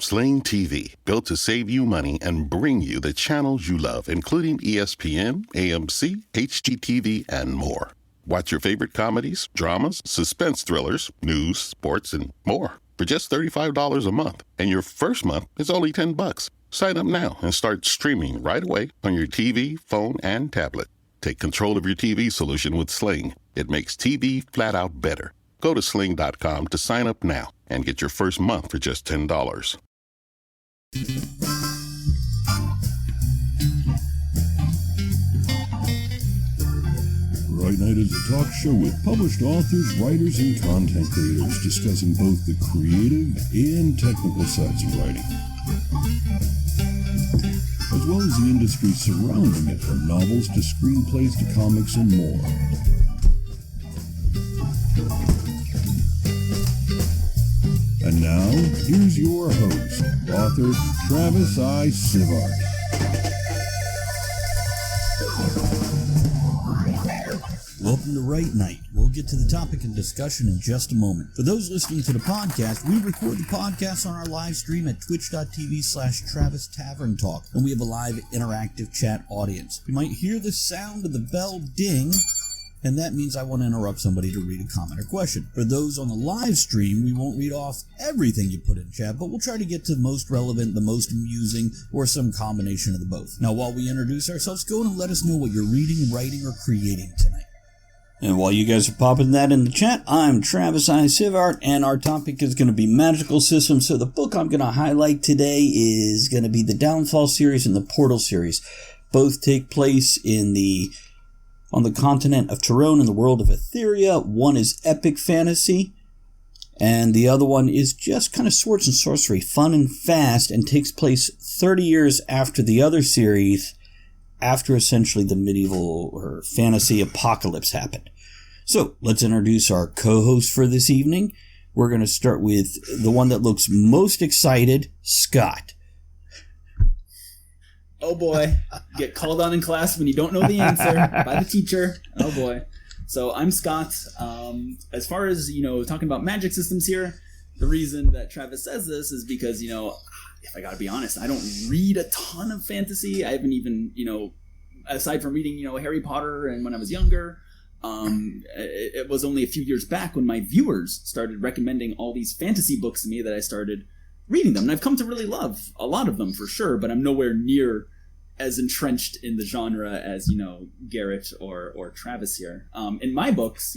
Sling TV, built to save you money and bring you the channels you love, including ESPN, AMC, HGTV, and more. Watch your favorite comedies, dramas, suspense thrillers, news, sports, and more for just $35 a month. And your first month is only $10. Sign up now and start streaming right away on your TV, phone, and tablet. Take control of your TV solution with Sling. It makes TV flat out better. Go to sling.com to sign up now and get your first month for just $10. Right Night is a talk show with published authors, writers, and content creators discussing both the creative and technical sides of writing, as well as the industry surrounding it, from novels to screenplays to comics and more. And now, here's your host, author Travis I. Sivart. Welcome to Right Night. We'll get to the topic and discussion in just a moment. For those listening to the podcast, we record the podcast on our live stream at twitch.tv/Travis Tavern Talk, and we have a live interactive chat audience. You might hear the sound of the bell ding, and that means I want to interrupt somebody to read a comment or question. For those on the live stream, we won't read off everything you put in chat, but we'll try to get to the most relevant, the most amusing, or some combination of the both. Now, while we introduce ourselves, go and let us know what you're reading, writing, or creating tonight. And while you guys are popping that in the chat, I'm Travis I. Sivart, and our topic is going to be magical systems. So the book I'm going to highlight today is going to be the Downfall series and the Portal series. Both take place on the continent of Tyrone in the world of Etheria. One is epic fantasy, and the other one is just kind of swords and sorcery, fun and fast, and takes place 30 years after the other series, after essentially the medieval or fantasy apocalypse happened. So let's introduce our co-host for this evening. We're going to start with the one that looks most excited, Scott. Oh boy, get called on in class when you don't know the answer by the teacher. Oh boy. So I'm Scott. As far as, talking about magic systems here, the reason that Travis says this is because, if I gotta be honest, I don't read a ton of fantasy. I haven't even, aside from reading, Harry Potter and when I was younger, it was only a few years back when my viewers started recommending all these fantasy books to me that I started reading them. And I've come to really love a lot of them for sure, but I'm nowhere near as entrenched in the genre as, Garrett or Travis here. In my books,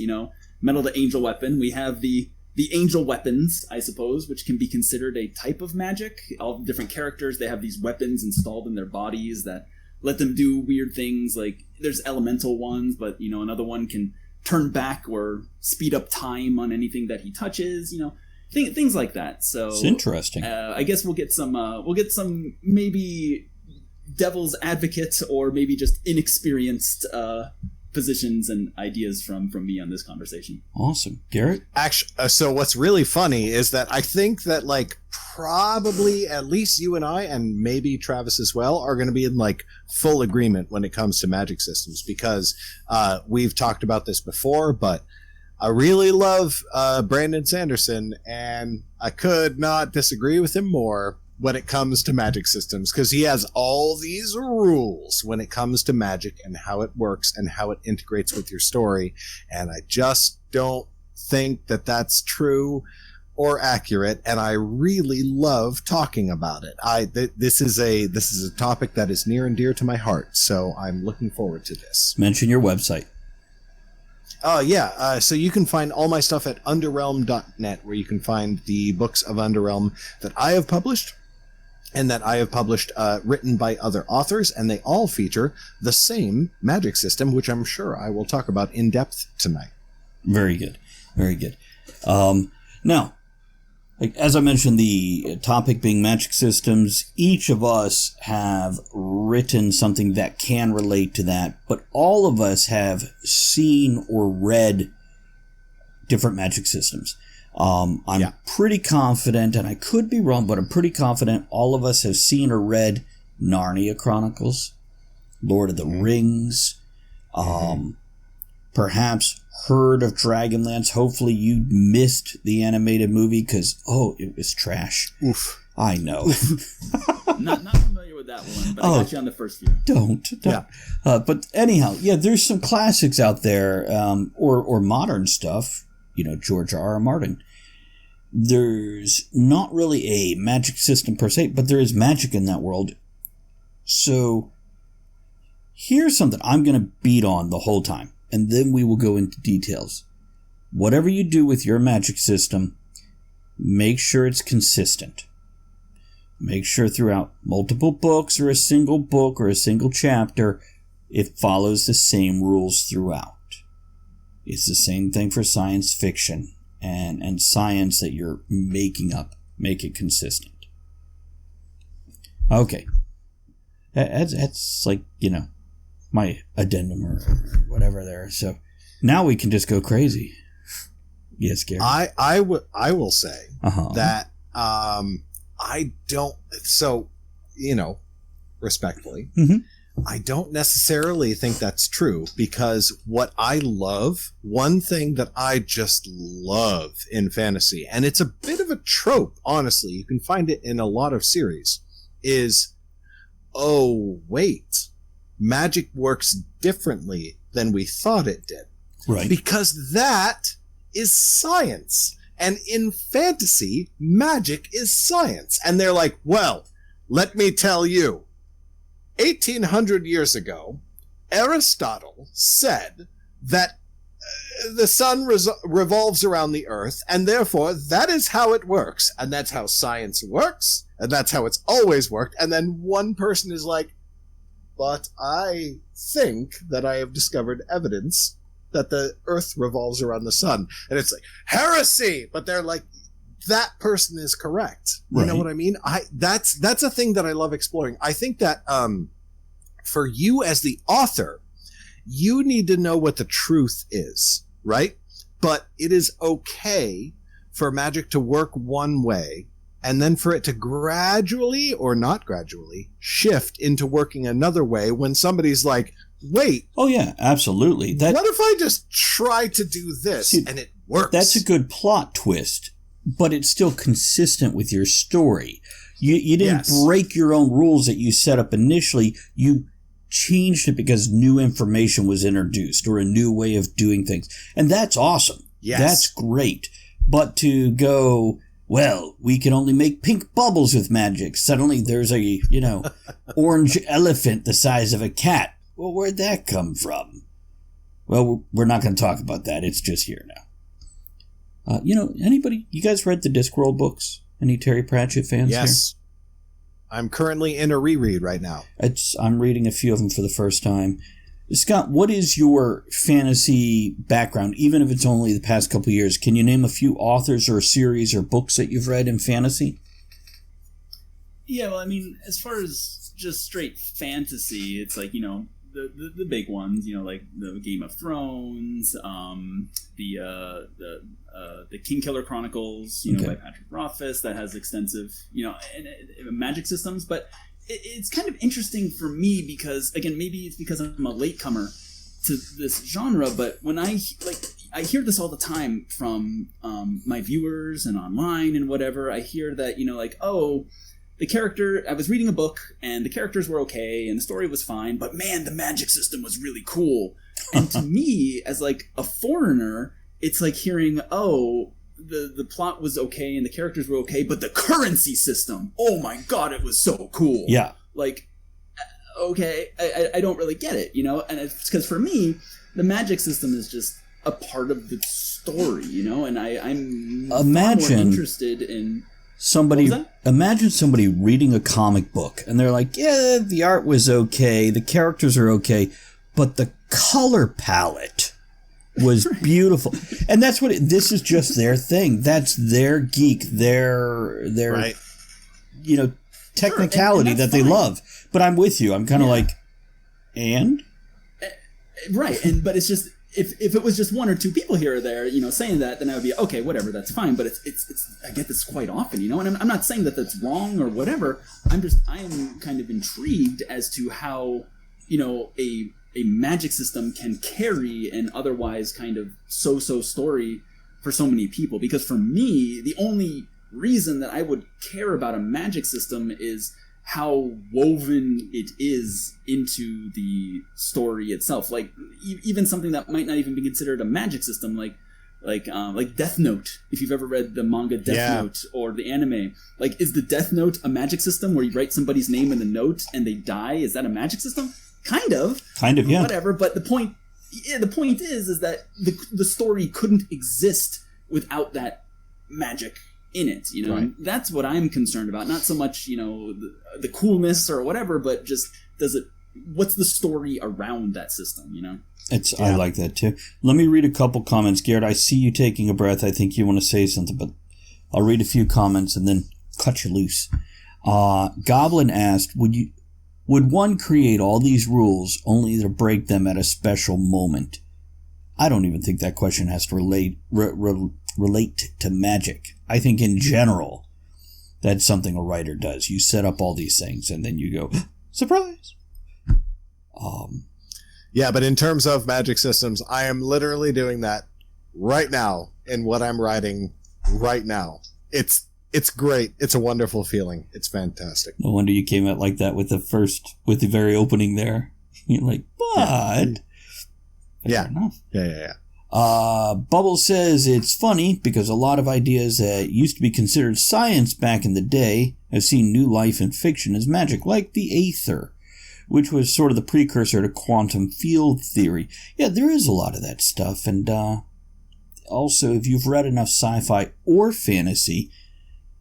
Metal to Angel Weapon, we have the angel weapons, I suppose, which can be considered a type of magic. All the different characters, they have these weapons installed in their bodies that let them do weird things. Like, there's elemental ones, but, another one can turn back or speed up time on anything that he touches, things like that. So it's interesting. I guess we'll get some maybe devil's advocate or maybe just inexperienced positions and ideas from me on this conversation. Awesome. Garrett? Actually, so what's really funny is that I think that probably at least you and I, and maybe Travis as well, are going to be in full agreement when it comes to magic systems, because we've talked about this before, but I really love Brandon Sanderson, and I could not disagree with him more when it comes to magic systems, because he has all these rules when it comes to magic and how it works and how it integrates with your story, and I just don't think that that's true or accurate, and I really love talking about it. This is a topic that is near and dear to my heart, so I'm looking forward to this. Mention your website. So you can find all my stuff at underrealm.net, where you can find the books of Underrealm that I have published and that I have published written by other authors, and they all feature the same magic system, which I'm sure I will talk about in depth tonight. Very good. Very good. Now, as I mentioned, the topic being magic systems, each of us have written something that can relate to that, but all of us have seen or read different magic systems. I'm pretty confident, and I could be wrong, but I'm pretty confident all of us have seen or read Narnia Chronicles, Lord of the Rings, perhaps heard of Dragonlance. Hopefully you missed the animated movie because, it was trash. Oof. I know. Not familiar with that one, but I got you on the first few. Don't. Yeah. But anyhow, yeah, there's some classics out there, or modern stuff. George R. R. Martin. There's not really a magic system per se, but there is magic in that world. So here's something I'm going to beat on the whole time, and then we will go into details. Whatever you do with your magic system, make sure it's consistent. Make sure throughout multiple books or a single book or a single chapter, it follows the same rules throughout. It's the same thing for science fiction and science that you're making up. Make it consistent. Okay. That's like, my addendum or whatever there. So now we can just go crazy. Yes, Garrett. I will say that I don't. So, respectfully, I don't necessarily think that's true, because what I love, one thing that I just love in fantasy, and it's a bit of a trope, honestly, you can find it in a lot of series, is, oh, wait, magic works differently than we thought it did. Right. Because that is science. And in fantasy, magic is science. And they're like, well, let me tell you, 1800 years ago, Aristotle said that the sun revolves around the earth, and therefore that is how it works. And that's how science works, and that's how it's always worked. And then one person is like, but I think that I have discovered evidence that the earth revolves around the sun. And it's like, heresy! But they're like, that person is correct. You Right. know what I mean? That's a thing that I love exploring. I think that for you as the author, you need to know what the truth is, right? But it is okay for magic to work one way, and then for it to gradually, or not gradually, shift into working another way when somebody's like, wait. Oh, yeah, absolutely. What if I just try to do this and it works? That's a good plot twist, but it's still consistent with your story. You didn't break your own rules that you set up initially. You changed it because new information was introduced or a new way of doing things. And that's awesome. Yes. That's great. But to go, well, we can only make pink bubbles with magic. Suddenly there's a, orange elephant the size of a cat. Well, where'd that come from? Well, we're not going to talk about that. It's just here now. Anybody, you guys read the Discworld books? Any Terry Pratchett fans here? Yes. I'm currently in a reread right now. I'm reading a few of them for the first time. Scott, what is your fantasy background, even if it's only the past couple of years? Can you name a few authors or series or books that you've read in fantasy? Yeah, well, I mean, as far as just straight fantasy, it's like, the big ones, like the Game of Thrones, the King Killer Chronicles, by Patrick Rothfuss, that has extensive, magic systems. But it's kind of interesting for me because, again, maybe it's because I'm a latecomer to this genre, but when I hear this all the time from my viewers and online and whatever, I hear that, the character, I was reading a book and the characters were okay and the story was fine, but man, the magic system was really cool. And to me, as like a foreigner, it's like hearing, the plot was okay and the characters were okay, but the currency system, oh my god, it was so cool. Yeah. Like, okay, I don't really get it, and it's because for me, the magic system is just a part of the story, and I'm far more interested in... Imagine somebody reading a comic book and they're like, yeah, the art was okay, the characters are okay, but the color palette was beautiful. And that's what this is just their thing. That's their geek, their right. technicality and that they love. But I'm with you. I'm kind of like, and? Right. But it's just, if it was just one or two people here or there, saying that, then I would be, okay, whatever, that's fine. But it's I get this quite often, and I'm not saying that that's wrong or whatever. I am kind of intrigued as to how, a magic system can carry an otherwise kind of so-so story for so many people. Because for me, the only reason that I would care about a magic system is how woven it is into the story itself. Like even something that might not even be considered a magic system, like Death Note. If you've ever read the manga Death Note or the anime, like, is the Death Note a magic system where you write somebody's name in the note and they die? Is that a magic system? Kind of, yeah. Whatever. But the point is that the story couldn't exist without that magic in it, you know. Right. And that's what I'm concerned about. Not so much, you know, the coolness or whatever, but just what's the story around that system, you know? I like that too. Let me read a couple comments. Garrett, I see you taking a breath. I think you want to say something, but I'll read a few comments and then cut you loose. Goblin asked, would one create all these rules only to break them at a special moment? I don't even think that question has to relate to magic. I think in general, that's something a writer does. You set up all these things and then you go, surprise! Yeah, but in terms of magic systems, I am literally doing that right now in what I'm writing right now. It's great. It's a wonderful feeling. It's fantastic. No wonder you came out like that with the very opening there. You're like, but... Yeah. Enough. Yeah. Bubbles says it's funny because a lot of ideas that used to be considered science back in the day have seen new life in fiction as magic, like the Aether, which was sort of the precursor to quantum field theory. Yeah, there is a lot of that stuff. And also, if you've read enough sci-fi or fantasy,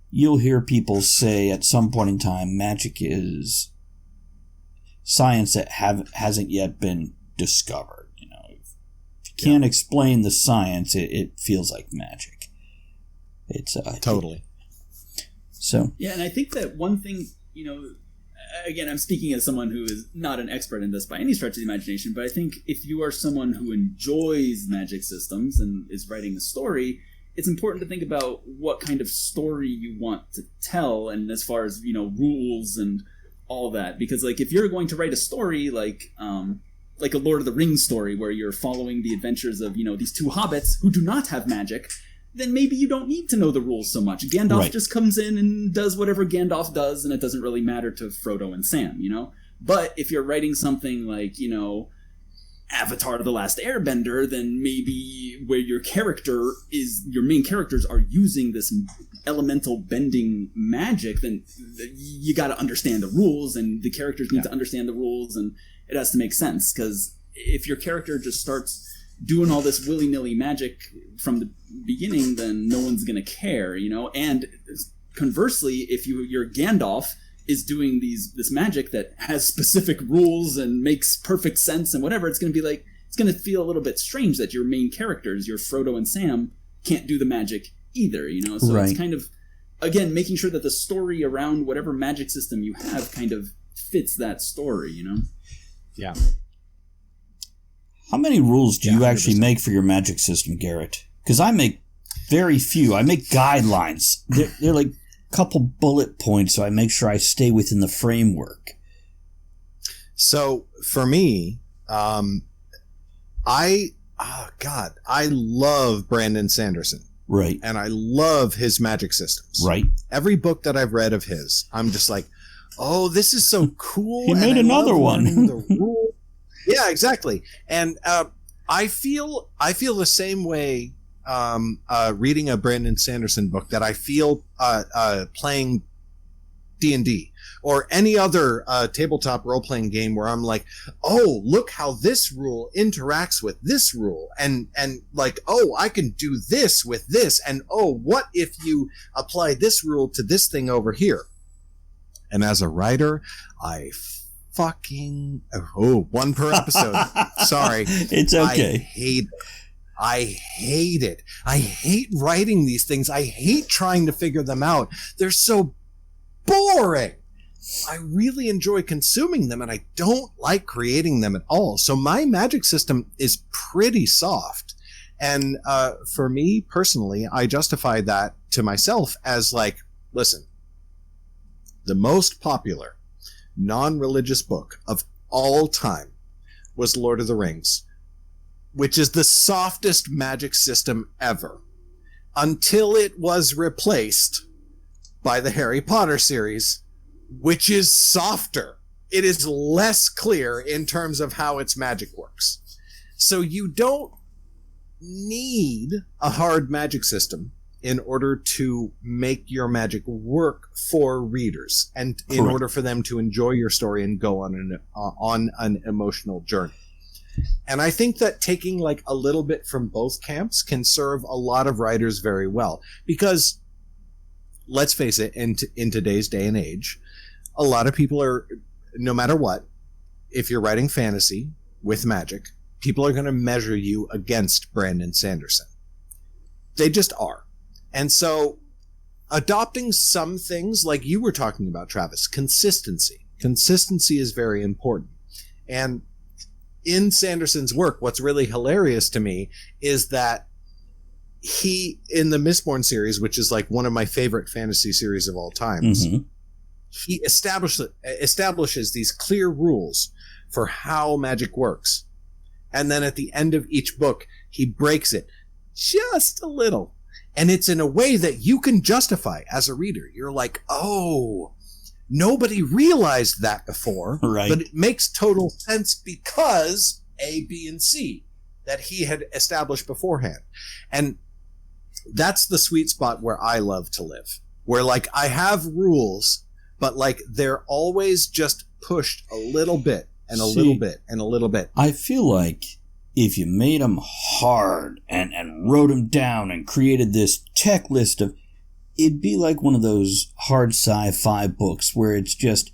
you'll hear people say at some point in time, magic is science that hasn't yet been discovered. You know, if you can't explain the science, it feels like magic. It's totally. So yeah, and I think that one thing, you know, again, I'm speaking as someone who is not an expert in this by any stretch of the imagination, but I think if you are someone who enjoys magic systems and is writing a story, it's important to think about what kind of story you want to tell, and as far as, you know, rules and all that. Because, like, if you're going to write a story like a Lord of the Rings story where you're following the adventures of, you know, these two hobbits who do not have magic, then maybe you don't need to know the rules so much. Gandalf just comes in and does whatever Gandalf does, and it doesn't really matter to Frodo and Sam, you know? But if you're writing something like, you know, Avatar The Last Airbender, then maybe where your main characters are using this elemental bending magic, then you got to understand the rules, and the characters need to understand the rules, and it has to make sense. Because if your character just starts doing all this willy-nilly magic from the beginning, then no one's going to care, you know? And conversely, if your Gandalf is doing this magic that has specific rules and makes perfect sense and whatever, it's going to feel a little bit strange that your main characters, your Frodo and Sam, can't do the magic either, you know? So it's kind of, again, making sure that the story around whatever magic system you have kind of fits that story, you know? Yeah. How many rules do you actually make for your magic system, Garrett? Because I make very few. I make guidelines. They're like a couple bullet points, so I make sure I stay within the framework. So for me, I love Brandon Sanderson. Right. And I love his magic systems. Right. Every book that I've read of his, I'm just like, oh, this is so cool. He made another one. The rule. Yeah, exactly. And I feel the same way reading a Brandon Sanderson book that I feel playing D&D or any other tabletop role-playing game where I'm like, oh, look how this rule interacts with this rule. And like, oh, I can do this with this. And oh, what if you apply this rule to this thing over here? And as a writer, I fucking one per episode. Sorry. It's okay. I hate it. I hate writing these things. I hate trying to figure them out. They're so boring. I really enjoy consuming them, and I don't like creating them at all. So my magic system is pretty soft. And for me personally, I justify that to myself as like, listen, the most popular non-religious book of all time was Lord of the Rings, which is the softest magic system ever, until it was replaced by the Harry Potter series, which is softer. It is less clear in terms of how its magic works. So you don't need a hard magic system in order to make your magic work for readers and in order for them to enjoy your story and go on an emotional journey. And I think that taking like a little bit from both camps can serve a lot of writers very well, because let's face it, in today's day and age, a lot of people are, no matter what, if you're writing fantasy with magic, people are going to measure you against Brandon Sanderson. They just are. And so adopting some things like you were talking about, Travis, consistency. Consistency is very important. And in Sanderson's work, what's really hilarious to me is that he, in the Mistborn series, which is like one of my favorite fantasy series of all times, he establishes these clear rules for how magic works. And then at the end of each book, he breaks it just a little. And it's in a way that you can justify as a reader. You're like, oh, nobody realized that before. Right. But it makes total sense because A, B, and C that he had established beforehand. And that's the sweet spot where I love to live. Where, like, I have rules, but, like, they're always just pushed a little bit and a little bit and a little bit. I feel like if you made them hard and wrote them down and created this checklist of, it'd be like one of those hard sci-fi books where it's just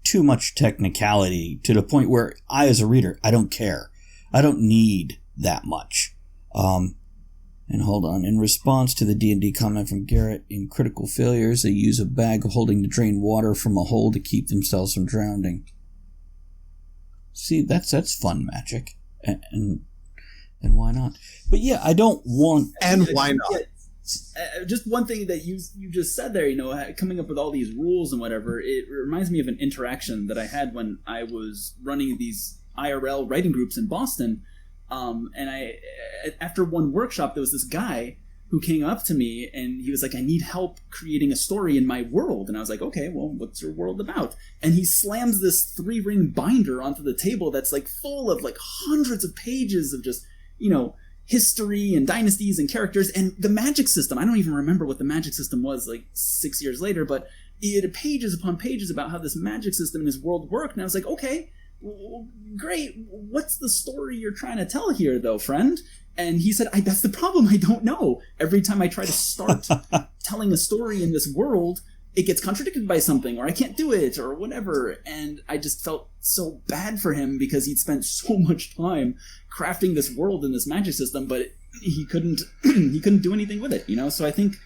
too much technicality to the point where I, as a reader, I don't care. I don't need that much. And hold on. In response to the D&D comment from Garrett, in Critical Failures, they use a bag holding to drain water from a hole to keep themselves from drowning. See, that's fun magic. And why not? But yeah, I don't want... And why not? Just one thing that you just said there, coming up with all these rules and whatever, it reminds me of an interaction that I had when I was running these IRL writing groups in Boston. And after one workshop, there was this guy who came up to me and he was like, I need help creating a story in my world. And I was like, okay, well, what's your world about? And he slams this 3-ring binder onto the table that's like full of like hundreds of pages of just, history and dynasties and characters and the magic system. I don't even remember what the magic system was like 6 years later, but it had pages upon pages about how this magic system in his world worked. And I was like, okay, well, great. What's the story you're trying to tell here, though, friend? And he said, that's the problem. I don't know. Every time I try to start telling a story in this world, it gets contradicted by something, or I can't do it, or whatever. And I just felt so bad for him because he'd spent so much time crafting this world and this magic system, but he couldn't do anything with it, So I think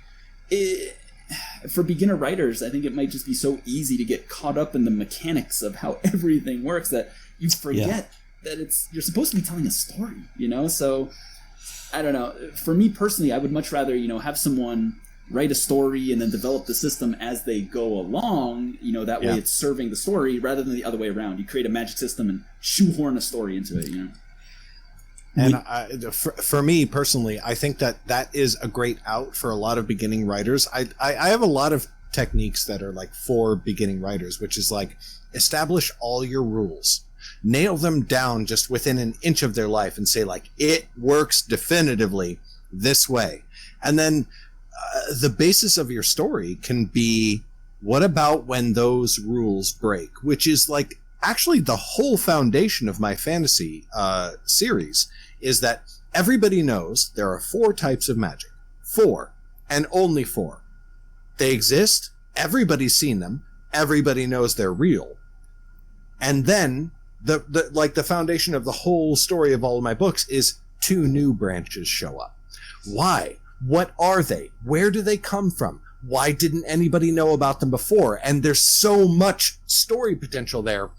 for beginner writers, I think it might just be so easy to get caught up in the mechanics of how everything works that you forget that you're supposed to be telling a story, So I don't know. For me personally, I would much rather, have someone write a story and then develop the system as they go along, that way it's serving the story rather than the other way around. You create a magic system and shoehorn a story into it, And for me personally, I think that is a great out for a lot of beginning writers. I have a lot of techniques that are like for beginning writers, which is like establish all your rules, nail them down just within an inch of their life and say like, it works definitively this way. And then the basis of your story can be, what about when those rules break? Which is like actually the whole foundation of my fantasy series, is that everybody knows there are 4 types of magic. 4, and only 4. They exist, everybody's seen them, everybody knows they're real. And then the foundation of the whole story of all of my books is 2 new branches show up. Why? What are they? Where do they come from? Why didn't anybody know about them before? And there's so much story potential there.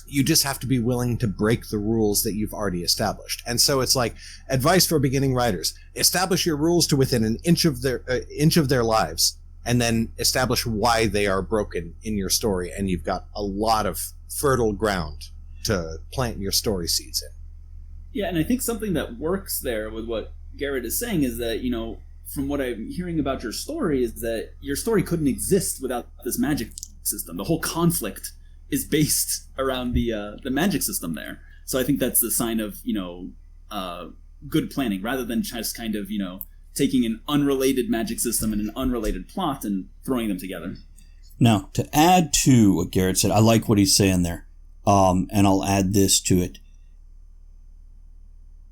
You just have to be willing to break the rules that you've already established. And so it's like advice for beginning writers: establish your rules to within an inch of their lives, and then establish why they are broken in your story. And you've got a lot of fertile ground to plant your story seeds in. Yeah, and I think something that works there with what Garrett is saying is that, from what I'm hearing about your story is that your story couldn't exist without this magic system. The whole conflict is based around the magic system there. So I think that's the sign of, good planning, rather than just kind of, taking an unrelated magic system and an unrelated plot and throwing them together. Now, to add to what Garrett said, I like what he's saying there, and I'll add this to it.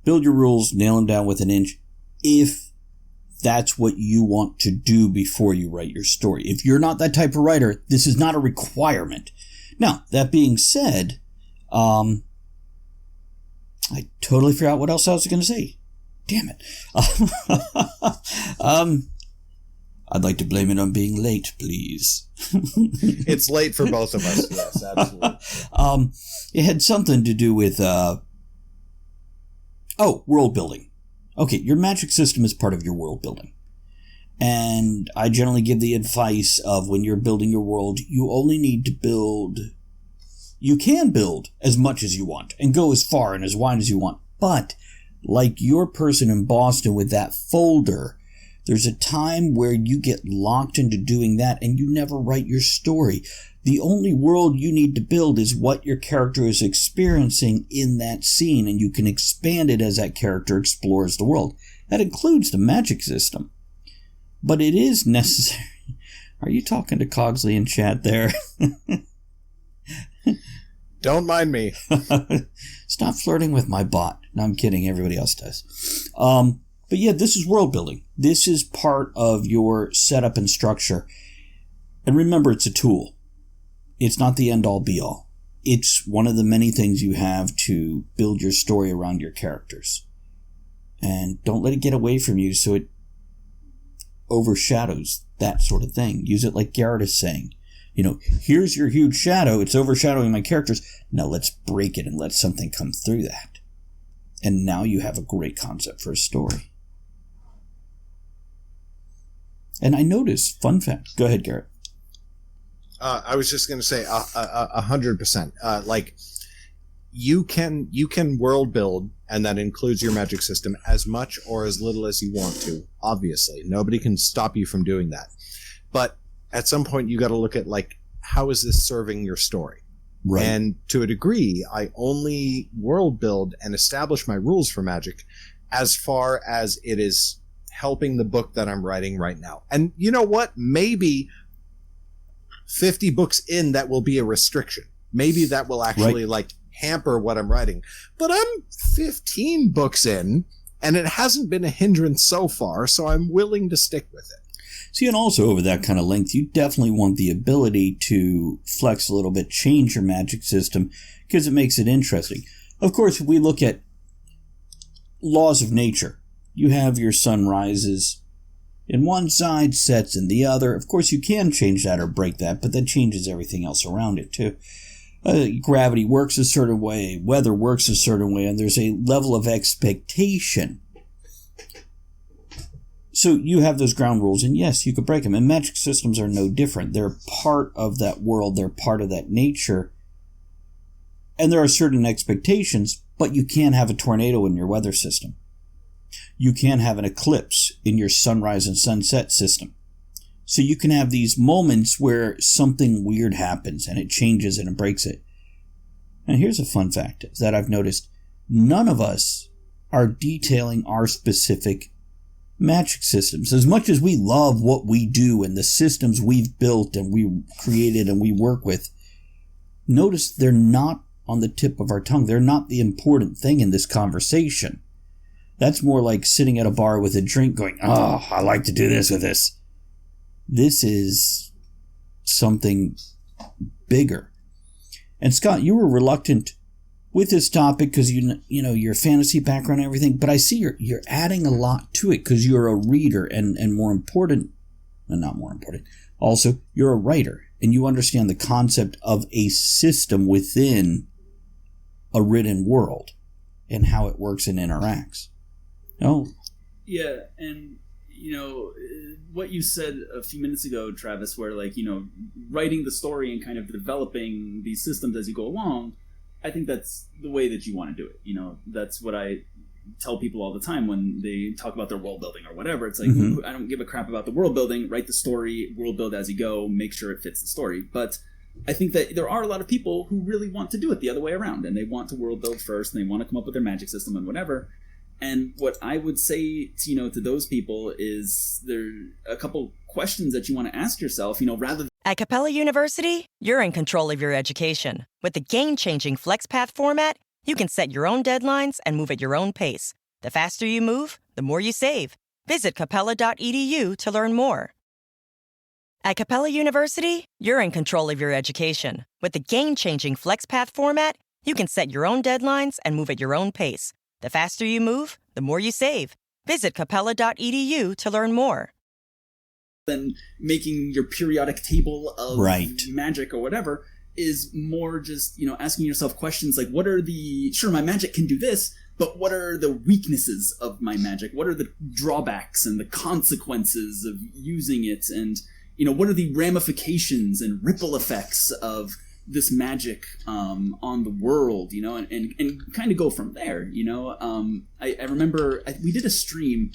Build your rules, nail them down with an inch, if that's what you want to do before you write your story. If you're not that type of writer, this is not a requirement. Now, that being said, I totally forgot what else I was going to say. Damn it. I'd like to blame it on being late, please. It's late for both of us. Yes, absolutely. It had something to do with, world building. Okay, your magic system is part of your world building. And I generally give the advice of when you're building your world, you only need to build... You can build as much as you want and go as far and as wide as you want. But, like your person in Boston with that folder, there's a time where you get locked into doing that and you never write your story. The only world you need to build is what your character is experiencing in that scene, and you can expand it as that character explores the world. That includes the magic system. But it is necessary. Are you talking to Cogsley in chat there? Don't mind me. Stop flirting with my bot. No, I'm kidding. Everybody else does. But yeah, this is world building. This is part of your setup and structure. And remember, it's a tool. It's not the end-all, be-all. It's one of the many things you have to build your story around your characters. And don't let it get away from you so it overshadows that sort of thing. Use it like Garrett is saying. Here's your huge shadow. It's overshadowing my characters. Now let's break it and let something come through that. And now you have a great concept for a story. And I noticed, fun fact. Go ahead, Garrett. I was just going to say 100%. Like you can world build, and that includes your magic system, as much or as little as you want to. Obviously, nobody can stop you from doing that. But at some point, you got to look at how is this serving your story? Right. And to a degree, I only world build and establish my rules for magic as far as it is helping the book that I'm writing right now. And you know what? Maybe 50 books in, that will be a restriction. Maybe that will actually hamper what I'm writing. But I'm 15 books in, and it hasn't been a hindrance so far, so I'm willing to stick with it. See, and also over that kind of length, you definitely want the ability to flex a little bit, change your magic system, because it makes it interesting. Of course, if we look at laws of nature, you have your sun rises in one side, sets in the other. Of course, you can change that or break that, but that changes everything else around it, too. Gravity works a certain way, weather works a certain way, and there's a level of expectation. So you have those ground rules, and yes, you could break them. And magic systems are no different. They're part of that world. They're part of that nature. And there are certain expectations, but you can't have a tornado in your weather system. You can't have an eclipse in your sunrise and sunset system. So you can have these moments where something weird happens, and it changes and it breaks it. And here's a fun fact that I've noticed. None of us are detailing our specific magic systems. As much as we love what we do and the systems we've built and we created and we work with, notice they're not on the tip of our tongue. They're not the important thing in this conversation. That's more like sitting at a bar with a drink going, oh, I like to do this with this. This is something bigger. And Scott, you were reluctant with this topic because you know your fantasy background and everything, but I see you're adding a lot to it because you're a reader and more important, and not more important, also you're a writer and you understand the concept of a system within a written world and how it works and interacts. Oh, yeah, and what you said a few minutes ago, Travis, where writing the story and kind of developing these systems as you go along. I think that's the way that you want to do it. That's what I tell people all the time when they talk about their world building or whatever. It's like, Mhm. I don't give a crap about the world building. Write the story, world build as you go, make sure it fits the story. But I think that there are a lot of people who really want to do it the other way around, and they want to world build first, and they want to come up with their magic system and whatever. And what I would say, to those people is there are a couple questions that you want to ask yourself, rather than At Capella University, you're in control of your education. With the game-changing FlexPath format, you can set your own deadlines and move at your own pace. The faster you move, the more you save. Visit capella.edu to learn more. At Capella University, you're in control of your education. With the game-changing FlexPath format, you can set your own deadlines and move at your own pace. The faster you move, the more you save. Visit capella.edu to learn more. than making your periodic table of Right. magic or whatever, is more just, asking yourself questions like, what are sure, my magic can do this, but what are the weaknesses of my magic? What are the drawbacks and the consequences of using it? And, what are the ramifications and ripple effects of this magic on the world, and kind of go from there, I remember we did a stream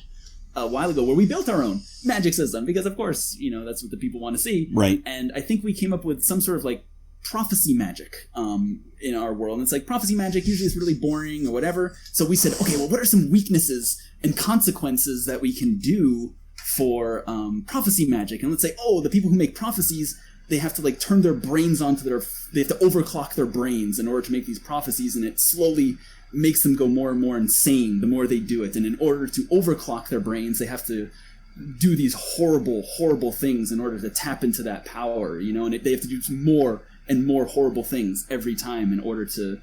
a while ago where we built our own magic system because, of course, that's what the people want to see. Right. And I think we came up with some sort of like prophecy magic in our world. And it's like prophecy magic usually is really boring or whatever. So we said, okay, well, what are some weaknesses and consequences that we can do for prophecy magic? And let's say, the people who make prophecies, they have to like turn their brains they have to overclock their brains in order to make these prophecies, and it slowly makes them go more and more insane the more they do it. And in order to overclock their brains, they have to do these horrible, horrible things in order to tap into that power, and they have to do more and more horrible things every time in order to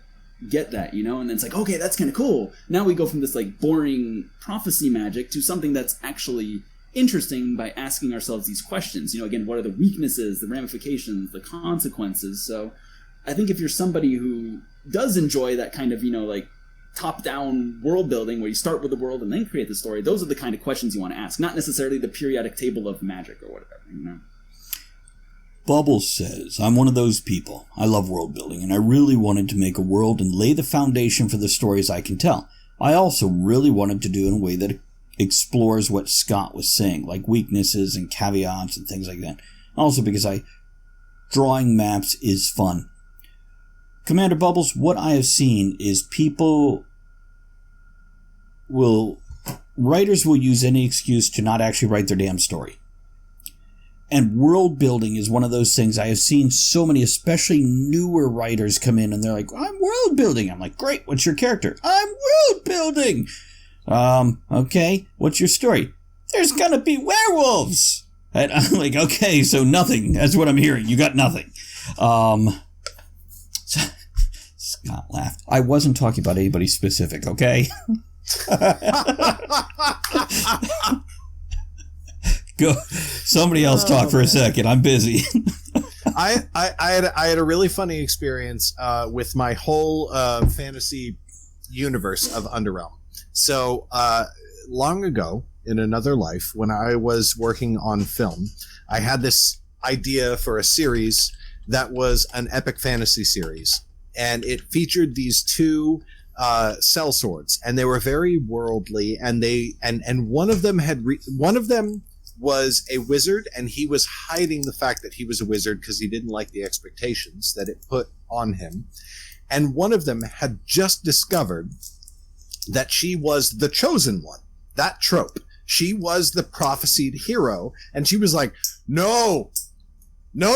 get that, and then it's like, okay, that's kind of cool. Now we go from this like boring prophecy magic to something that's actually interesting by asking ourselves these questions. Again, what are the weaknesses, the ramifications, the consequences? So I think if you're somebody who does enjoy that kind of, like top-down world building where you start with the world and then create the story, those are the kind of questions you want to ask, not necessarily the periodic table of magic or whatever, Bubbles says, I'm one of those people. I love world building, and I really wanted to make a world and lay the foundation for the stories I can tell. I also really wanted to do it in a way that explores what Scott was saying, like weaknesses and caveats and things like that. Also because drawing maps is fun. Commander Bubbles, what I have seen is writers will use any excuse to not actually write their damn story. And world building is one of those things. I have seen so many, especially newer writers, come in and they're like, I'm world building. I'm like, great, what's your character? I'm world building. Okay, what's your story? There's gonna be werewolves. And I'm like, okay, so nothing. That's what I'm hearing. You got nothing. Scott laughed. I wasn't talking about anybody specific, okay? Go. Somebody else talk for a second. I'm busy. I had a really funny experience with my whole fantasy universe of Underrealm. So long ago, in another life, when I was working on film, I had this idea for a series that was an epic fantasy series, and it featured these two cell swords, and they were very worldly, and one of them was a wizard, and he was hiding the fact that he was a wizard because he didn't like the expectations that it put on him. And one of them had just discovered that she was the chosen one, that trope. She was the prophesied hero, and she was like, no, I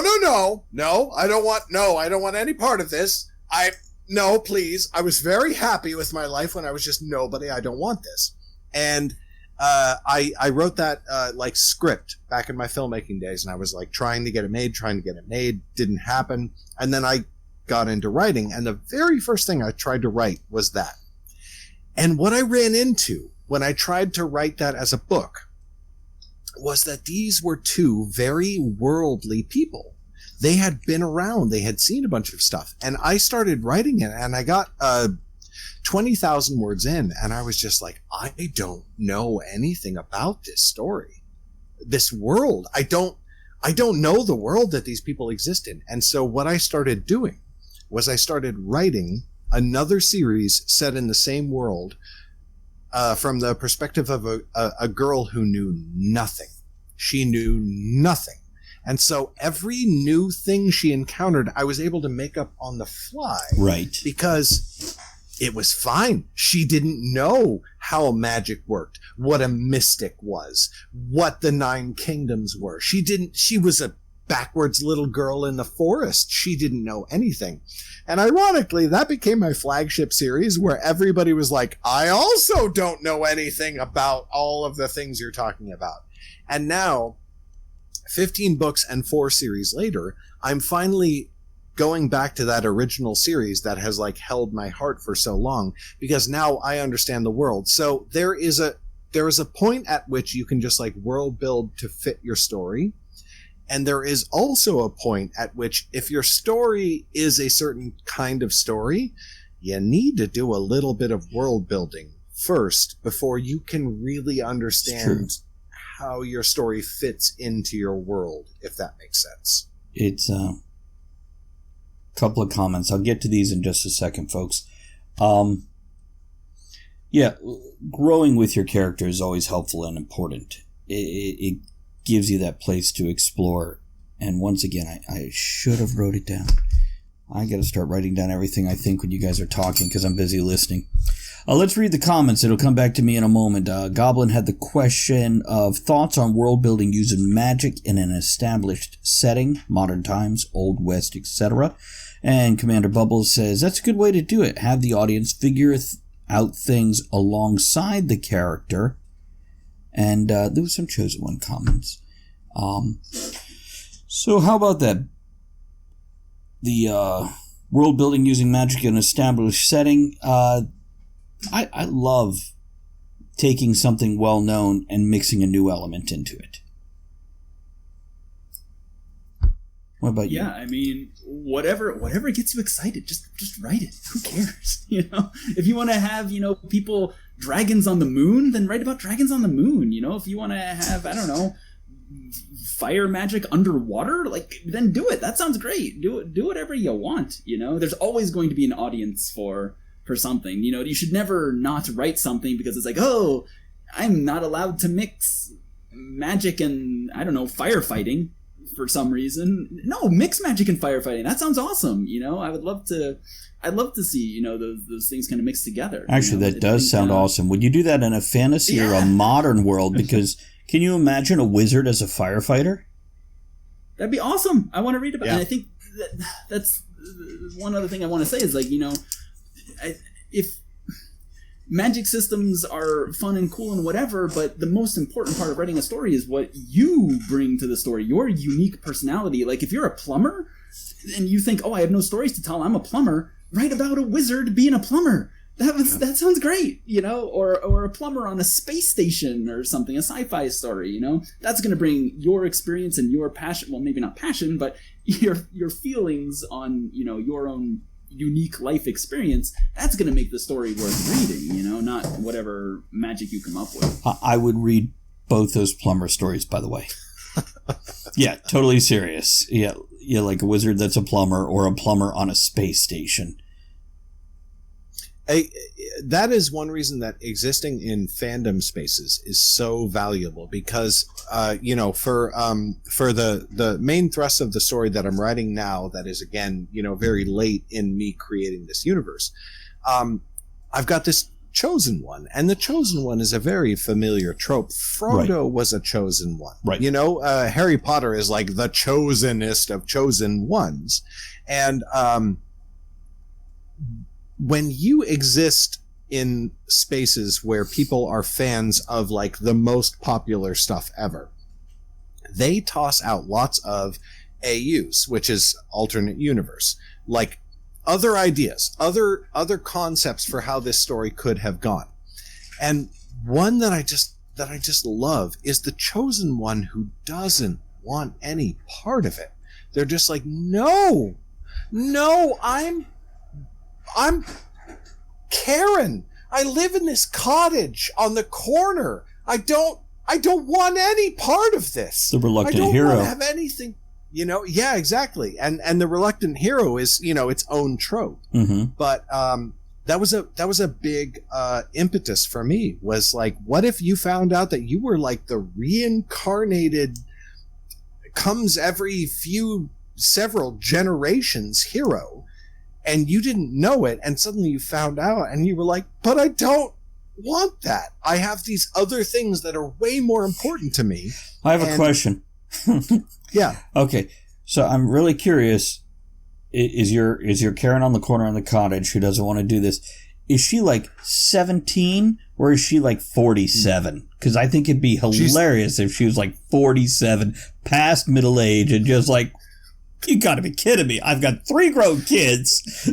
don't want any part of this. No, please. I was very happy with my life when I was just nobody. I don't want this. And I wrote that like script back in my filmmaking days, and I was like trying to get it made, didn't happen. And then I got into writing, and the very first thing I tried to write was that. And what I ran into when I tried to write that as a book was that these were two very worldly people. They had been around, they had seen a bunch of stuff, and I started writing it, and I got 20,000 words in, and I was just like, I don't know anything about this story, this world. I don't know the world that these people exist in. And so what I started doing was I started writing another series set in the same world, from the perspective of a girl who knew nothing. She knew nothing. And so every new thing she encountered, I was able to make up on the fly. Right. Because it was fine. She didn't know how magic worked, what a mystic was, what the 9 kingdoms were. She was a backwards little girl in the forest. She didn't know anything. And ironically, that became my flagship series where everybody was like, I also don't know anything about all of the things you're talking about. And now, 15 books and 4 series later, I'm finally going back to that original series that has like held my heart for so long, because now I understand the world. So there is a point at which you can just like world build to fit your story. And there is also a point at which if your story is a certain kind of story, you need to do a little bit of world building first before you can really understand how your story fits into your world, if that makes sense. It's a couple of comments. I'll get to these in just a second, folks. Growing with your character is always helpful and important. It gives you that place to explore. And once again, I should have wrote it down. I got to start writing down everything I think when you guys are talking because I'm busy listening. Let's read the comments. It'll come back to me in a moment. Goblin had the question of thoughts on world building using magic in an established setting, modern times, Old West, etc. And Commander Bubbles says, that's a good way to do it. Have the audience figure out things alongside the character. And there was some Chosen One comments. So how about that? The world building using magic in an established setting. I love taking something well known and mixing a new element into it. What about you? Yeah, I mean, whatever gets you excited, just write it. Who cares? If you want to have, people dragons on the moon, then write about dragons on the moon. If you want to have, I don't know, fire magic underwater, then do it. That sounds great. Do whatever you want. There's always going to be an audience for something. You should never not write something because it's like, oh, I'm not allowed to mix magic and, I don't know, firefighting for some reason. No, mix magic and firefighting. That sounds awesome. I'd love to see, those things kind of mixed together. Actually, that does sound awesome. Would you do that in a fantasy or a modern world? Because can you imagine a wizard as a firefighter? That'd be awesome. I want to read about it. And I think that's one other thing I want to say is if magic systems are fun and cool and whatever, but the most important part of writing a story is what you bring to the story, your unique personality. Like if you're a plumber and you think, oh, I have no stories to tell, I'm a plumber, write about a wizard being a plumber. That sounds great, or a plumber on a space station or something, a sci-fi story, that's going to bring your experience and your passion, well, maybe not passion, but your feelings on, your own unique life experience. That's going to make the story worth reading, not whatever magic you come up with. I would read both those plumber stories, by the way. Yeah, totally serious. Yeah, like a wizard that's a plumber or a plumber on a space station. That is one reason that existing in fandom spaces is so valuable because, for the main thrust of the story that I'm writing now, that is again, very late in me creating this universe. I've got this chosen one, and the chosen one is a very familiar trope. Frodo was a chosen one, right? Harry Potter is like the chosenest of chosen ones, and when you exist in spaces where people are fans of like the most popular stuff ever, they toss out lots of AUs, which is alternate universe, like other ideas, other concepts for how this story could have gone. And one that I just love is the chosen one who doesn't want any part of it. They're just like, no, I'm Karen. I live in this cottage on the corner. I don't want any part of this. The reluctant hero. I don't want to have anything. Yeah, exactly. And the reluctant hero is, its own trope. Mm-hmm. But that was a big impetus for me, was like, what if you found out that you were like the reincarnated, comes every several generations hero, and you didn't know it, and suddenly you found out and you were like, but I don't want that. I have these other things that are way more important to me. I have a question. Yeah. Okay. So I'm really curious. Is your Karen on the corner in the cottage who doesn't want to do this, is she like 17 or is she like 47? Because I think it'd be hilarious if she was like 47, past middle age, and just like, you got to be kidding me. I've got 3 grown kids.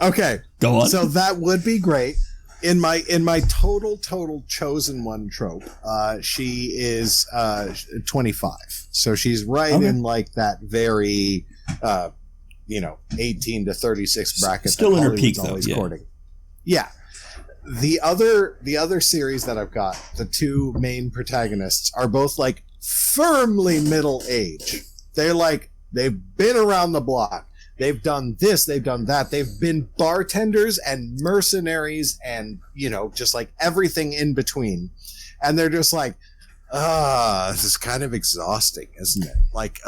Okay. Go on. So that would be great. In my total chosen one trope, she is 25. So she's right in like that very 18 to 36 bracket. Still in her peak though. Always Yeah. courting. Yeah. The other series that I've got, the 2 main protagonists are both like firmly middle age. They're like, they've been around the block. They've done this, they've done that. They've been bartenders and mercenaries and, just like everything in between. And they're just like, this is kind of exhausting, isn't it? Like,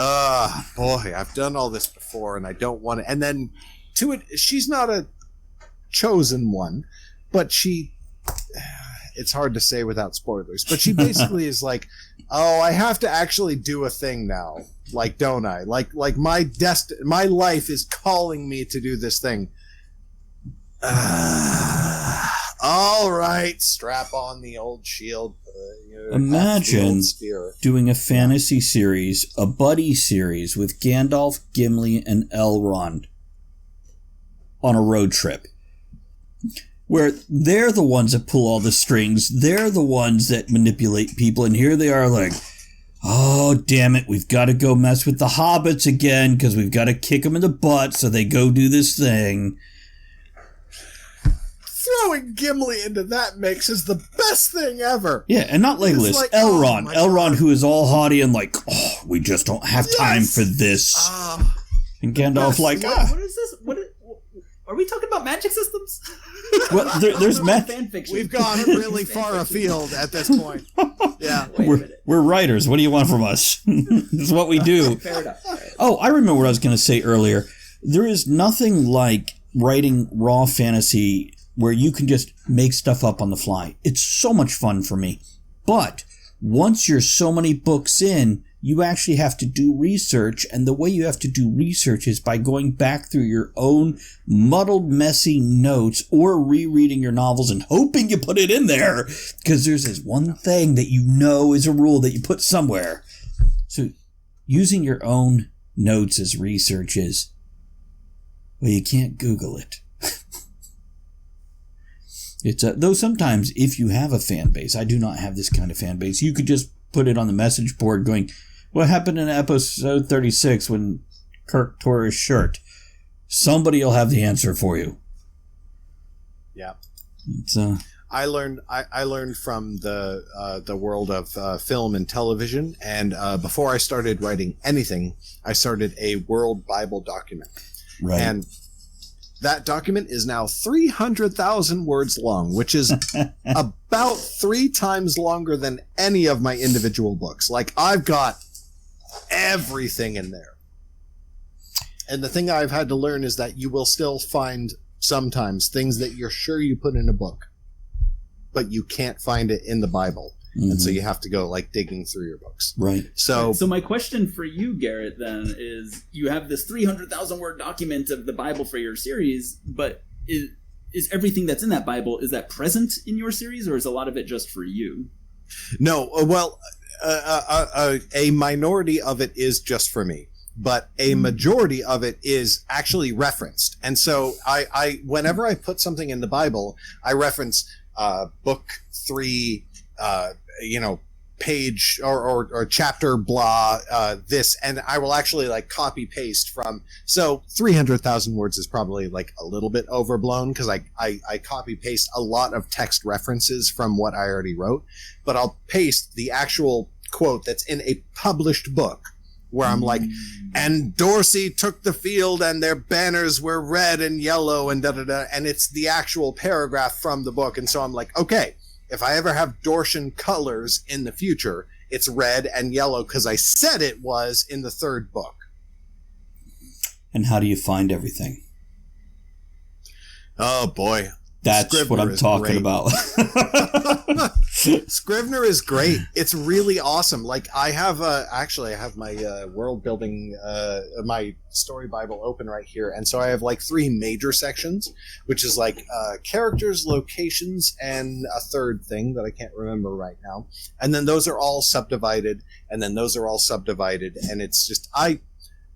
boy, I've done all this before and I don't want to. And then to it, she's not a chosen one, but it's hard to say without spoilers, but she basically is like, oh, I have to actually do a thing now. Like, don't I? Like my life is calling me to do this thing. All right, strap on the old shield. Imagine doing a fantasy series, a buddy series with Gandalf, Gimli, and Elrond on a road trip, where they're the ones that pull all the strings, they're the ones that manipulate people, and here they are like, oh, damn it, we've got to go mess with the hobbits again because we've got to kick them in the butt so they go do this thing. Throwing Gimli into that mix is the best thing ever. Yeah, and not Legolas, like, Elrond. Oh Elrond, who is all haughty and like, oh, we just don't have time for this. And Gandalf like, what is this? Are we talking about magic systems? Well, there's fan fiction. We've gone really far afield at this point. Yeah, we're writers. What do you want from us? This is what we do. Fair enough. Oh, I remember what I was going to say earlier. There is nothing like writing raw fantasy where you can just make stuff up on the fly. It's so much fun for me. But once you're so many books in, you actually have to do research, and the way you have to do research is by going back through your own muddled, messy notes or rereading your novels and hoping you put it in there, because there's this one thing that you know is a rule that you put somewhere. So using your own notes as research is, well, you can't Google it. It's though sometimes if you have a fan base, I do not have this kind of fan base, you could just put it on the message board going, what happened in episode 36 when Kirk tore his shirt? Somebody will have the answer for you. Yeah. It's I learned from the world of film and television, and before I started writing anything, I started a World Bible document. Right. And that document is now 300,000 words long, which is about 3 times longer than any of my individual books. Like, I've got everything in there. And the thing I've had to learn is that you will still find sometimes things that you're sure you put in a book, but you can't find it in the Bible. Mm-hmm. And so you have to go like digging through your books. Right. So my question for you, Garrett, then is you have this 300,000 word document of the Bible for your series, but is everything that's in that Bible, is that present in your series, or is a lot of it just for you? No. Well, a minority of it is just for me, but a majority of it is actually referenced. And so I whenever I put something in the Bible, I reference book 3, page or chapter blah this, and I will actually like copy paste from. So 300,000 words is probably like a little bit overblown because I copy paste a lot of text references from what I already wrote, but I'll paste the actual quote that's in a published book where I'm like, and Dorsey took the field and their banners were red and yellow and da-da-da, and it's the actual paragraph from the book. And so I'm like, okay, if I ever have Dortian colors in the future, it's red and yellow because I said it was in the third book. And how do you find everything? Oh, boy. That's Scrivener what I'm talking about. Scrivener is great. It's really awesome. Like I have my world building, my story Bible open right here. And so I have like 3 major sections, which is like characters, locations, and a third thing that I can't remember right now. And then those are all subdivided, and then those are all subdivided. And it's just,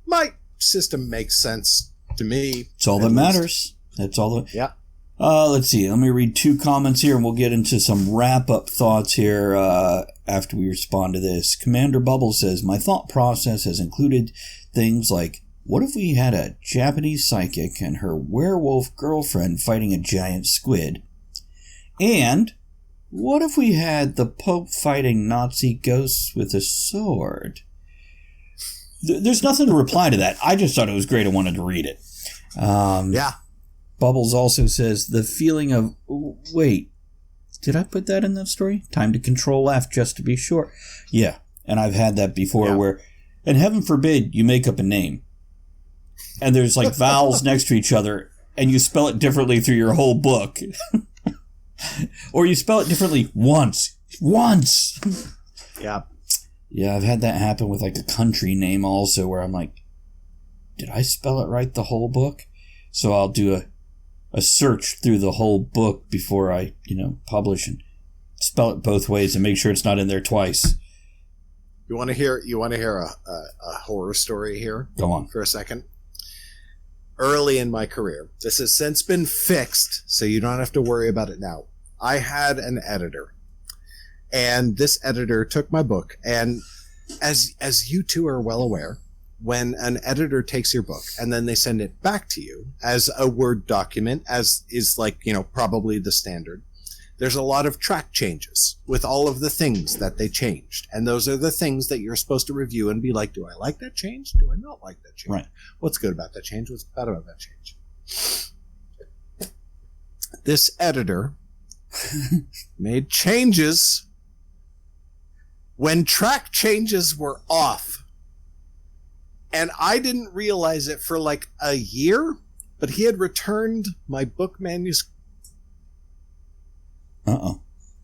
my system makes sense to me. It's all that matters. That's all that. Yeah. Let's see. Let me read 2 comments here, and we'll get into some wrap-up thoughts here after we respond to this. Commander Bubble says, my thought process has included things like, what if we had a Japanese psychic and her werewolf girlfriend fighting a giant squid? And what if we had the Pope fighting Nazi ghosts with a sword? There's nothing to reply to that. I just thought it was great. I wanted to read it. Yeah. Bubbles also says, the feeling of, wait, did I put that in that story? Time to control F just to be sure. Yeah, and I've had that before where, and heaven forbid you make up a name, and there's like vowels next to each other, and you spell it differently through your whole book. Or you spell it differently once. Yeah. Yeah, I've had that happen with like a country name also, where I'm like, did I spell it right the whole book? So I'll do a search through the whole book before I, publish and spell it both ways and make sure it's not in there twice. You want to hear a horror story here? Go on. For a second. Early in my career, this has since been fixed, so you don't have to worry about it now. I had an editor, and this editor took my book, and as you two are well aware, when an editor takes your book and then they send it back to you as a Word document, as is like, probably the standard, there's a lot of track changes with all of the things that they changed. And those are the things that you're supposed to review and be like, do I like that change? Do I not like that change? Right. What's good about that change? What's bad about that change? This editor made changes when track changes were off. And I didn't realize it for like a year, but he had returned my book manuscript.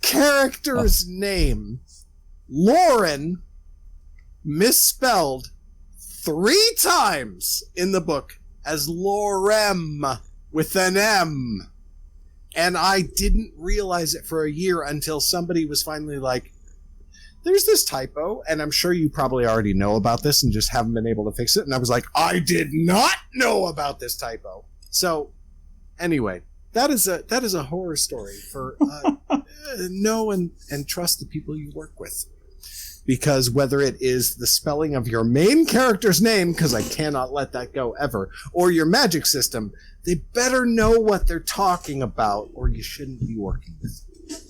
Character's name, Lauren, misspelled 3 times in the book as Lorem with an M. And I didn't realize it for a year until somebody was finally like, there's this typo, and I'm sure you probably already know about this and just haven't been able to fix it. And I was like, I did not know about this typo. So, anyway, that is a horror story for know and trust the people you work with. Because whether it is the spelling of your main character's name, because I cannot let that go ever, or your magic system, they better know what they're talking about, or you shouldn't be working with them.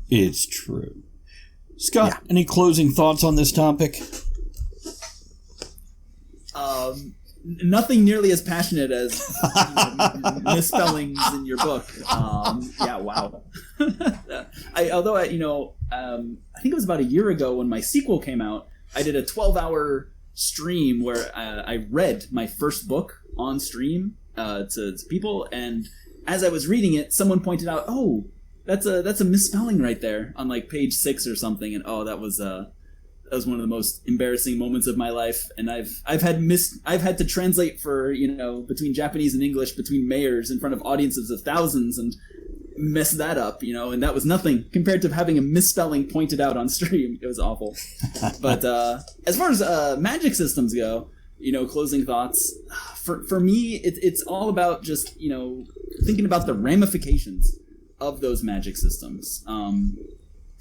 It's true. Scott, any closing thoughts on this topic? Nothing nearly as passionate as misspellings in your book. Wow. I think it was about a year ago when my sequel came out, I did a 12-hour stream where I read my first book on stream to people, and as I was reading it, someone pointed out, oh, that's a misspelling right there on like page 6 or something, and that was one of the most embarrassing moments of my life. And I've had to translate for between Japanese and English between mayors in front of audiences of thousands and mess that up, and that was nothing compared to having a misspelling pointed out on stream. It was awful. But as far as magic systems go, closing thoughts for me, it's all about just thinking about the ramifications of those magic systems.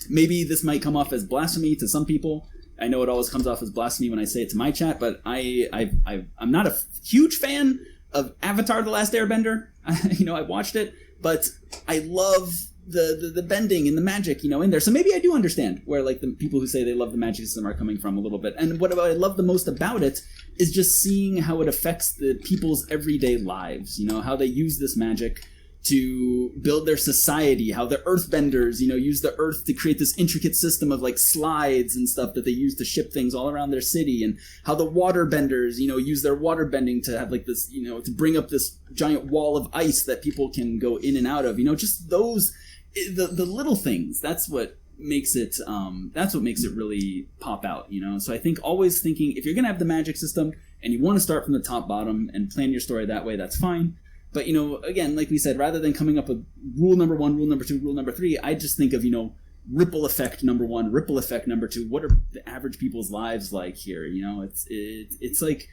Maybe this might come off as blasphemy to some people. I know it always comes off as blasphemy when I say it to my chat, but I'm not a huge fan of Avatar: The Last Airbender. I watched it, but I love the bending and the magic, in there. So maybe I do understand where like the people who say they love the magic system are coming from a little bit. And what I love the most about it is just seeing how it affects the people's everyday lives, how they use this magic to build their society, how the earthbenders, use the earth to create this intricate system of like slides and stuff that they use to ship things all around their city, and how the waterbenders, use their water bending to have like this, to bring up this giant wall of ice that people can go in and out of, just those, the little things. That's what makes it really pop out, So I think always thinking, if you're going to have the magic system and you want to start from the top bottom and plan your story that way, that's fine. But, again, like we said, rather than coming up with rule number 1, rule number 2, rule number 3, I just think of, ripple effect number 1, ripple effect number 2. What are the average people's lives like here? It's like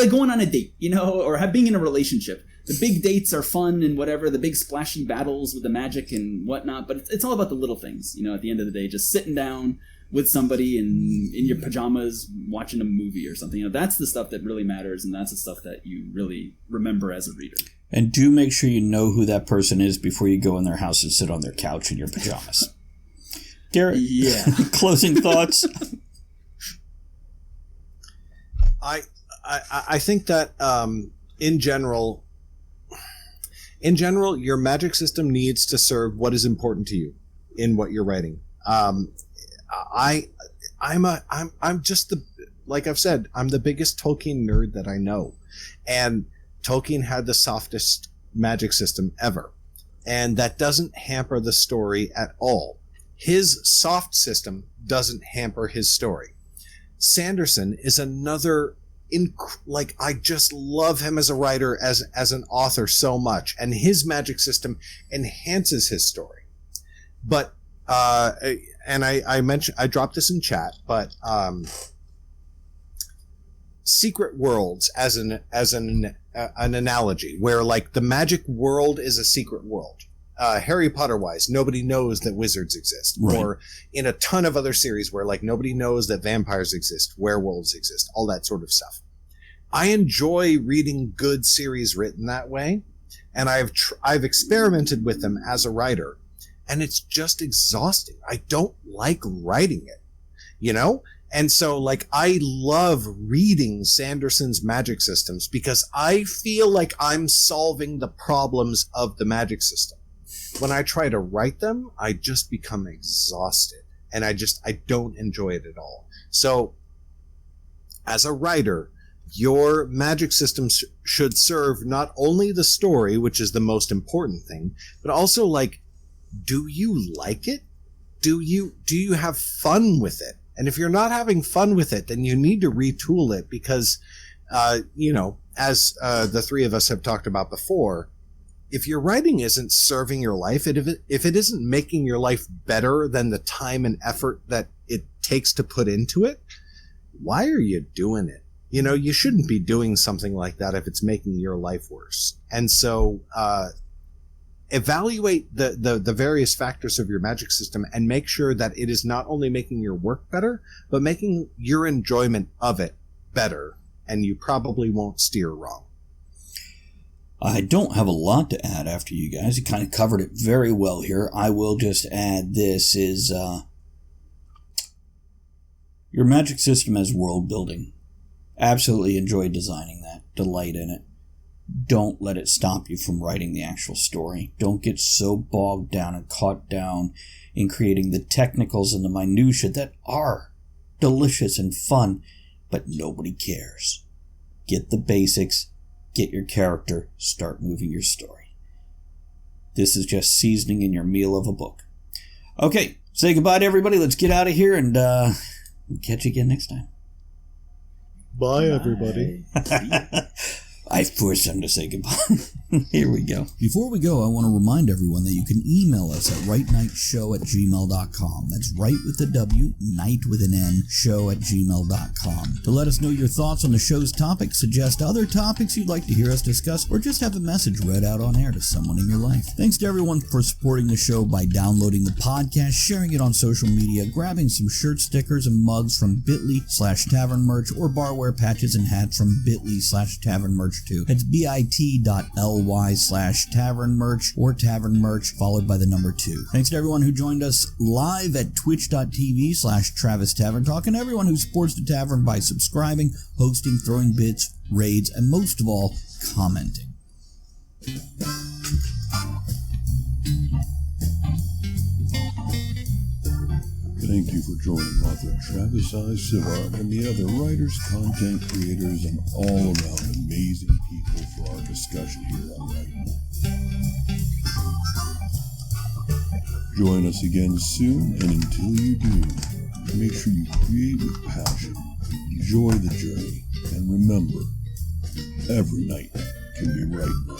going on a date, or being in a relationship. The big dates are fun and whatever, the big splashy battles with the magic and whatnot, but it's all about the little things, at the end of the day, just sitting down with somebody in your pajamas watching a movie or something. That's the stuff that really matters, and that's the stuff that you really remember as a reader. And do make sure you know who that person is before you go in their house and sit on their couch in your pajamas. Garrett, yeah. Closing thoughts? I think that in general, your magic system needs to serve what is important to you in what you're writing. I'm just like I've said, I'm the biggest Tolkien nerd that I know, and Tolkien had the softest magic system ever, and that doesn't hamper the story at all. His soft system doesn't hamper his story. Sanderson is another, I just love him as a writer, as an author so much, and his magic system enhances his story. But, and I mentioned, I dropped this in chat, but, Secret Worlds as an analogy, where like the magic world is a secret world. Harry Potter wise, nobody knows that wizards exist, right. Or in a ton of other series where like nobody knows that vampires exist, werewolves exist, all that sort of stuff. I enjoy reading good series written that way, and I've experimented with them as a writer, and it's just exhausting. I don't like writing it, And so, like, I love reading Sanderson's magic systems because I feel like I'm solving the problems of the magic system. When I try to write them, I just become exhausted, and I don't enjoy it at all. So, as a writer, your magic systems should serve not only the story, which is the most important thing, but also, like, do you like it? Do you have fun with it? And if you're not having fun with it, then you need to retool it because, as the three of us have talked about before, if your writing isn't serving your life, if it isn't making your life better than the time and effort that it takes to put into it, why are you doing it? You shouldn't be doing something like that if it's making your life worse. And so, evaluate the various factors of your magic system and make sure that it is not only making your work better, but making your enjoyment of it better, and you probably won't steer wrong. I don't have a lot to add after you guys. You kind of covered it very well here. I will just add this is your magic system as world building. Absolutely enjoy designing that. Delight in it. Don't let it stop you from writing the actual story. Don't get so bogged down and caught down in creating the technicals and the minutiae that are delicious and fun, but nobody cares. Get the basics, get your character, start moving your story. This is just seasoning in your meal of a book. Okay, say goodbye to everybody. Let's get out of here, and we'll catch you again next time. Bye, everybody. I forced him to say goodbye. Here we go. Before we go, I want to remind everyone that you can email us at rightnightshow@gmail.com. That's right with the W, night with an N, show@gmail.com. To let us know your thoughts on the show's topic, suggest other topics you'd like to hear us discuss, or just have a message read out on air to someone in your life. Thanks to everyone for supporting the show by downloading the podcast, sharing it on social media, grabbing some shirt stickers and mugs from bit.ly/tavern merch, or barware patches and hats from bit.ly/tavern merch. 2. It's bit.ly/tavernmerch or tavernmerch followed by the number 2. Thanks to everyone who joined us live at twitch.tv/Travis Tavern Talk, and everyone who supports the tavern by subscribing, hosting, throwing bits, raids, and most of all, commenting. Thank you for joining author Travis I. Sivart and the other writers, content creators, and all-around amazing people for our discussion here on Writing. Join us again soon, and until you do, make sure you create with passion, enjoy the journey, and remember, every night can be right now.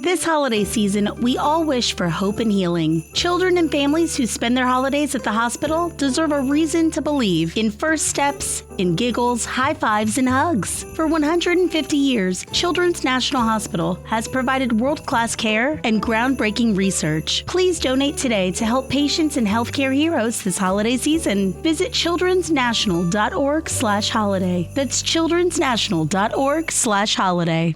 This holiday season, we all wish for hope and healing. Children and families who spend their holidays at the hospital deserve a reason to believe in first steps, in giggles, high fives, and hugs. For 150 years, Children's National Hospital has provided world-class care and groundbreaking research. Please donate today to help patients and healthcare heroes this holiday season. Visit childrensnational.org/holiday. That's childrensnational.org/holiday.